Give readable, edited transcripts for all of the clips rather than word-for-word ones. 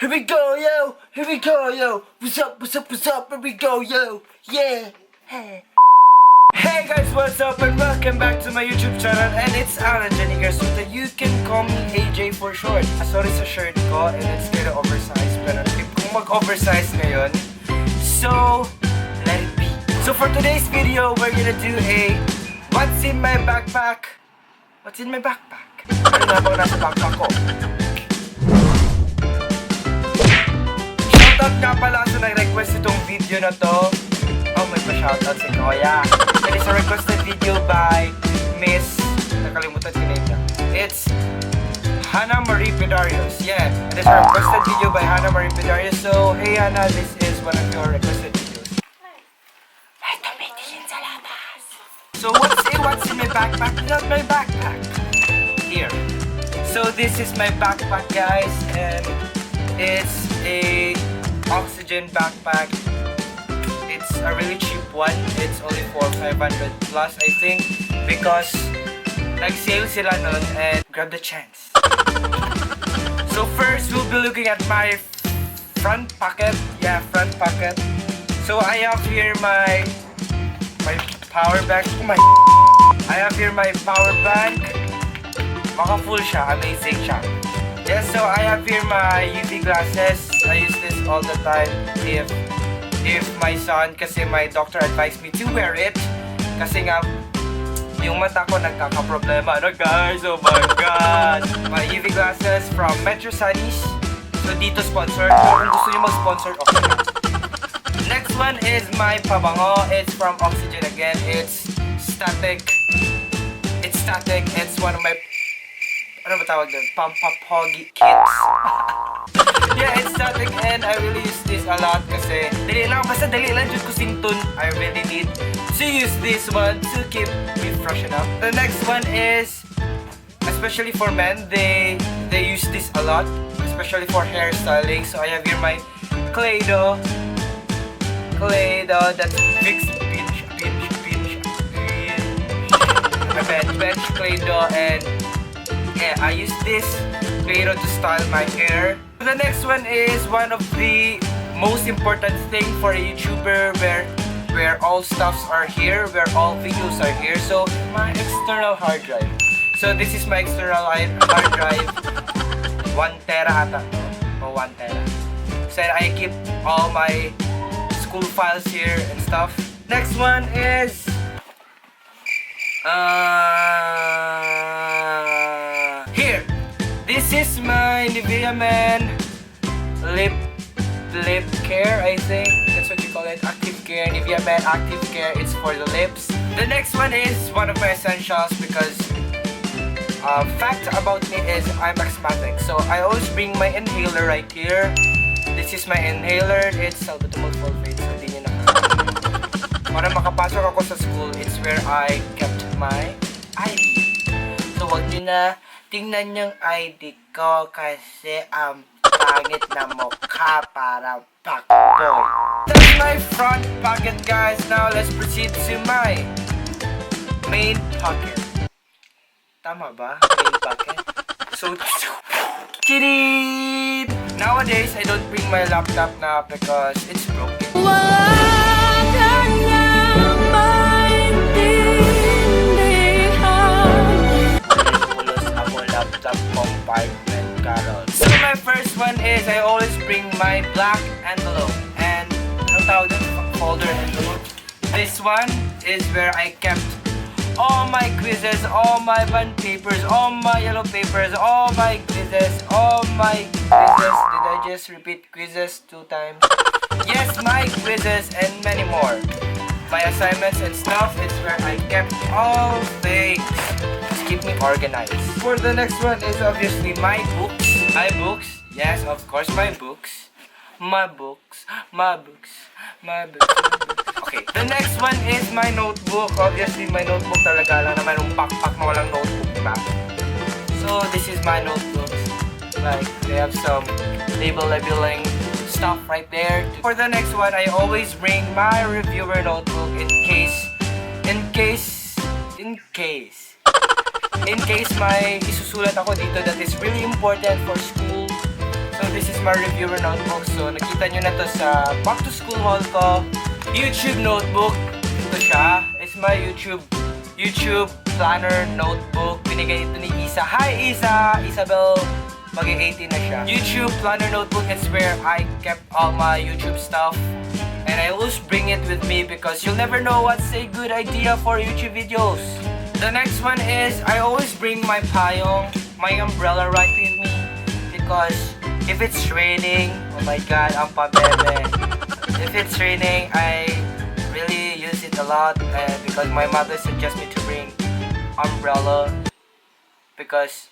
Here we go, yo! Here we go, yo! What's up, what's up, what's up? Here we go, yo! Yeah! Hey! Hey guys, what's up? And welcome back to my YouTube channel. And it's Alan Jeniger, so that you can call me AJ for short. Sorry sa shirt ko, and it's kinda oversized. Pero kung mag-oversize ngayon, so let it be. So for today's video, we're gonna do a What's in my backpack? What's in my backpack? Ano nga bang nasa backpack ko? Shoutout nga pala sa nag-request itong video na to. Oh, may pa-shoutout si Koya. It is a requested video by Miss... Nakalimutan ko name niya. It's Hannah Marie Pedarios. Yeah, it is a requested video by Hannah Marie Pedarios. So, hey Hannah, this is one of your requested videos. May tumitingin sa labas. So, what's in my backpack? Not my backpack. Here. So, this is my backpack, guys. And it's a oxygen backpack. It's a really cheap one. It's only for 500 plus, I think, because nag-sale sila nun and grab the chance. So first, we'll be looking at my front pocket. Yeah, front pocket. So I have here my power bank. Oh my! I have here my power bank. Maka full siya, amazing siya. Yes, so I have here my UV glasses. I use this all the time if my son, kasi my doctor advised me to wear it kasi nga yung mata ko nagkakaproblema na guys. Oh my god, my UV glasses from Metro Sunnies. So dito sponsored, kung gusto nyo mag-sponsor, okay. Next one is my pabango. It's from Oxygen again. It's static. It's one of my, ano ba tawag doon? Pampapogi kits. Yeah, it's static and I really use this a lot kasi dali lang dyan ko sintun. I really need to use this one to keep me freshen up. The next one is, especially for men, they use this a lot, especially for hairstyling. So I have here my Claydo that's fixed pinch. My bench Claydo, and yeah, I use this Claydo to style my hair. The next one is one of the most important thing for a YouTuber where all stuffs are here, where all videos are here. So my external hard drive. So this is my external hard drive. 1 tera ata. O 1 tera. So I keep all my school files here and stuff. Next one is here. This is my Nivea Men lip care, I think that's what you call it. Active Care, Nivea Men Active Care. It's for the lips. The next one is one of my essentials because fact about me is I'm asthmatic, so I always bring my inhaler right here. This is my inhaler. It's salbutamol sulfate, so di nyo nakakalimutan. Para makapasok ako sa school, it's where I kept my ID. So wag nyo na tingnan yung ID ko kasi pangit na mukha para fuckboy. That's my front pocket, guys. Now let's proceed to my main pocket. Tama ba? Main pocket? So, chidid! Nowadays, I don't bring my laptop now because it's broken. Laptop compartment carol. So my first one is I always bring my black envelope and anong tawag doon? Folder envelope. This one is where I kept all my quizzes, all my bond papers, all my yellow papers, all my quizzes. Did I just repeat quizzes 2 times? Yes, my quizzes and many more. My assignments and stuff is where I kept all things. Keep me organized. For the next one is obviously my books. My books. Yes, of course, my books. My books. Okay, the next one is my notebook. Obviously, my notebook talaga lang naman yung backpack na walang notebook pa. So, this is my notebook. Like, they have some labeling stuff right there. For the next one, I always bring my reviewer notebook in case may isusulat ako dito that is really important for school. So So this is my reviewer notebook. So nakita nyo na to sa back to school haul ko. YouTube notebook. Ito siya. It's my YouTube planner notebook. Binigay ito ni Isa. Hi Isa! Isabel. Mag-18 na siya. YouTube planner notebook. It's where I kept all my YouTube stuff. And I always bring it with me because you'll never know what's a good idea for YouTube videos. The next one is I always bring my payong, my umbrella right with me because if it's raining, oh my god, ang pabebe. If it's raining, I really use it a lot because my mother suggests me to bring umbrella because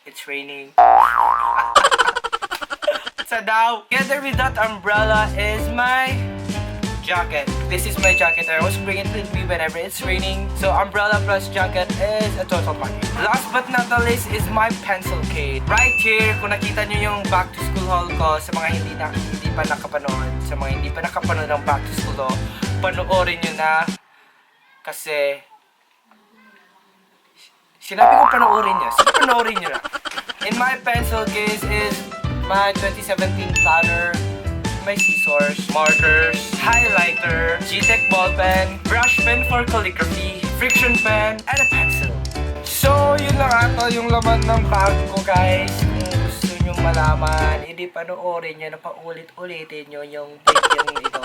it's raining. So now, together with that umbrella is my jacket. This is my jacket. I always bring it with me whenever it's raining. So umbrella plus jacket is a total package. Last but not the least is my pencil case. Right here, kung nakita nyo yung back to school haul ko sa mga hindi pa nakapanood, sa mga hindi pa nakapanood ng back to school haul, panoorin nyo na kasi sinabi ko panoorin nyo. Sige, panoorin nyo na. In my pencil case is my 2017 planner, my scissors, markers, highlighter, G-Tech ball pen, brush pen for calligraphy, friction pen, and a pencil. So, yun lang ata yung laman ng bag ko, guys. Kung gusto nyo malaman, hindi panoorin nyo na paulit-ulitin nyo yung video ito.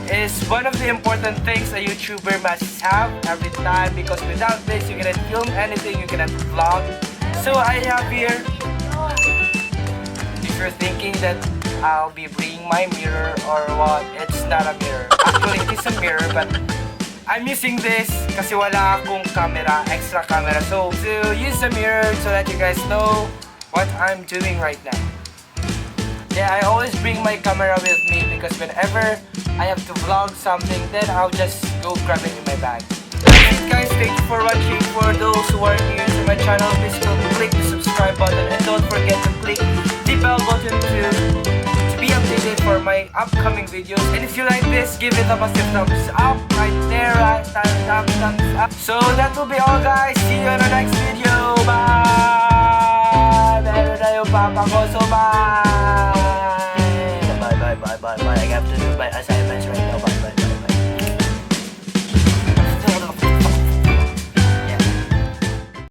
Is one of the important things a YouTuber must have every time because without this, you cannot film anything, you cannot vlog. So, I have here, if you're thinking that I'll be bringing my mirror or what, it's not a mirror. Actually, it is a mirror, but I'm using this kasi wala akong camera, extra camera. So, to use the mirror so that you guys know what I'm doing right now. Yeah, I always bring my camera with me because whenever I have to vlog something, then I'll just go grab it in my bag. That's it, guys. Thank you for watching. For those who are new to my channel, please click the subscribe button and don't forget to click the bell button to be updated for my upcoming videos. And if you like this, give it a massive thumbs up right there, right? Thumbs up. So that will be all, guys. See you in the next video. Bye. Meron na yung papa ko, so bye.